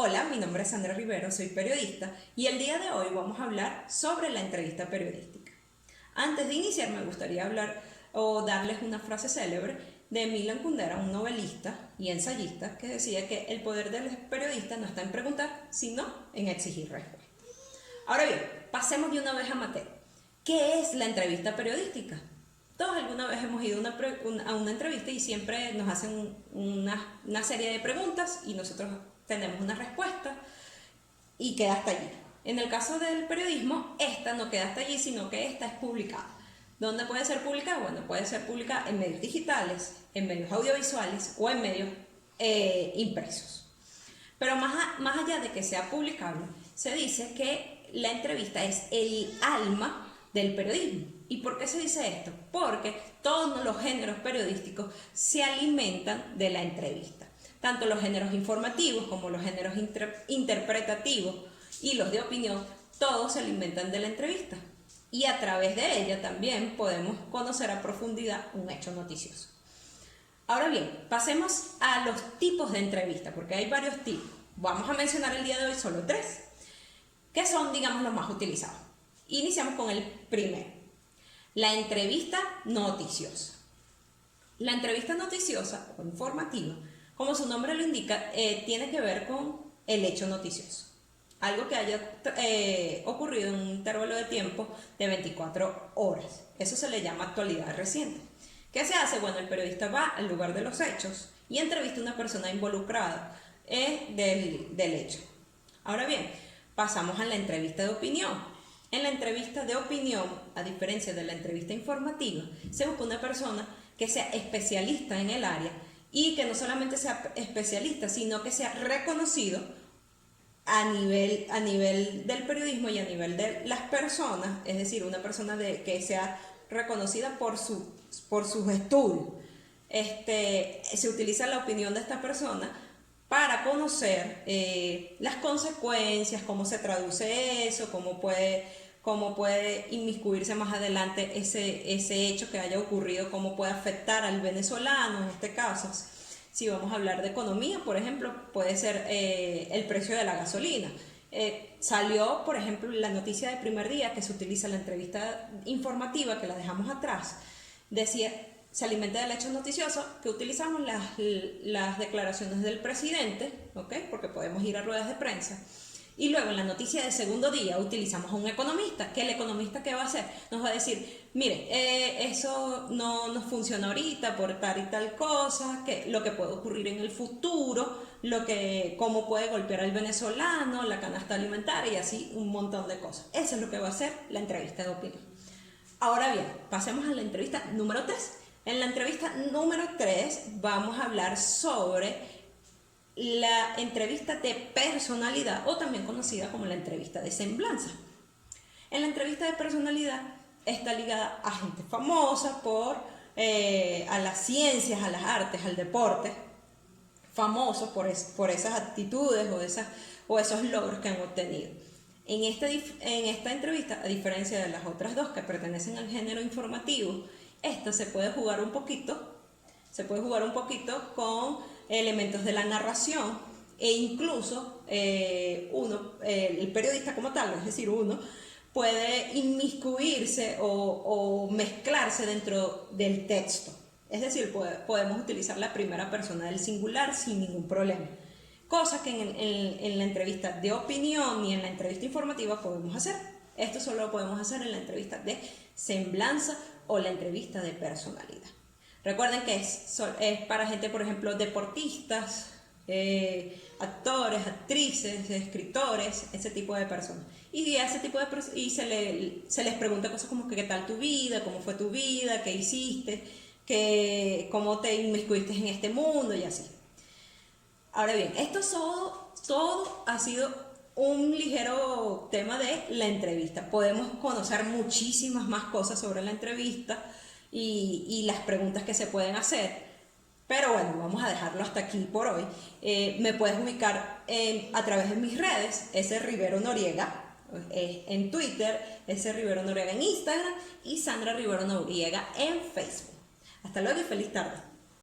Hola, mi nombre es Sandra Rivero, soy periodista y el día de hoy vamos a hablar sobre la entrevista periodística. Antes de iniciar me gustaría hablar o darles una frase célebre de Milan Kundera, un novelista y ensayista que decía que el poder del periodista no está en preguntar, sino en exigir respuesta. Ahora bien, pasemos de una vez a materia. ¿Qué es la entrevista periodística? Todos alguna vez hemos ido a una entrevista y siempre nos hacen una serie de preguntas y nosotros tenemos una respuesta y queda hasta allí. En el caso del periodismo, esta no queda hasta allí, sino que esta es publicada. ¿Dónde puede ser publicada? Bueno, puede ser publicada en medios digitales, en medios audiovisuales o en medios impresos. Pero más allá de que sea publicable, se dice que la entrevista es el alma del periodismo. ¿Y por qué se dice esto? Porque todos los géneros periodísticos se alimentan de la entrevista. Tanto los géneros informativos como los géneros interpretativos y los de opinión, todos se alimentan de la entrevista. Y a través de ella también podemos conocer a profundidad un hecho noticioso. Ahora bien, pasemos a los tipos de entrevista, porque hay varios tipos. Vamos a mencionar el día de hoy solo 3, que son, digamos, los más utilizados. Iniciamos con el primero. La entrevista noticiosa. La entrevista noticiosa o informativa, como su nombre lo indica, tiene que ver con el hecho noticioso. Algo que haya ocurrido en un intervalo de tiempo de 24 horas. Eso se le llama actualidad reciente. ¿Qué se hace? Bueno, el periodista va al lugar de los hechos y entrevista a una persona involucrada del hecho. Ahora bien, pasamos a la entrevista de opinión. En la entrevista de opinión, a diferencia de la entrevista informativa, se busca una persona que sea especialista en el área y que no solamente sea especialista, sino que sea reconocido a nivel del periodismo y a nivel de las personas, es decir, una persona que sea reconocida por sus estudios. Se utiliza la opinión de esta persona para conocer las consecuencias, cómo se traduce eso, cómo puede inmiscuirse más adelante ese hecho que haya ocurrido, cómo puede afectar al venezolano en este caso. Si vamos a hablar de economía, por ejemplo, puede ser el precio de la gasolina. Salió, por ejemplo, la noticia del primer día que se utiliza la entrevista informativa, que la dejamos atrás, decía, se alimenta del hecho noticioso, que utilizamos las declaraciones del presidente, ¿okay? Porque podemos ir a ruedas de prensa. Y luego en la noticia del segundo día utilizamos a un economista, que el economista ¿qué va a hacer? Nos va a decir, mire, eso no funciona ahorita por tal y tal cosa, que lo que puede ocurrir en el futuro, cómo puede golpear al venezolano, la canasta alimentaria y así un montón de cosas. Eso es lo que va a hacer la entrevista de opinión. Ahora bien, pasemos a la entrevista número 3. En la entrevista número 3 vamos a hablar sobre la entrevista de personalidad o también conocida como la entrevista de semblanza. En la entrevista de personalidad está ligada a gente famosa a las ciencias, a las artes, al deporte, famosos por esas actitudes o esos logros que han obtenido. En esta entrevista, a diferencia de las otras dos que pertenecen al género informativo, esta se puede jugar un poquito con elementos de la narración e incluso el periodista como tal, es decir, uno puede inmiscuirse o mezclarse dentro del texto. Es decir, podemos utilizar la primera persona del singular sin ningún problema. Cosa que en la entrevista de opinión y en la entrevista informativa podemos hacer. Esto solo lo podemos hacer en la entrevista de semblanza o la entrevista de personalidad. Recuerden que es para gente, por ejemplo, deportistas, actores, actrices, escritores, ese tipo de personas. Y se les pregunta cosas como que qué tal tu vida, cómo fue tu vida, qué hiciste, cómo te inmiscuiste en este mundo y así. Ahora bien, esto todo ha sido un ligero tema de la entrevista. Podemos conocer muchísimas más cosas sobre la entrevista y las preguntas que se pueden hacer. Pero bueno, vamos a dejarlo hasta aquí por hoy. Me puedes ubicar a través de mis redes, S. Rivero Noriega, en Twitter, S. Rivero Noriega en Instagram y Sandra Rivero Noriega en Facebook. Hasta luego y feliz tarde.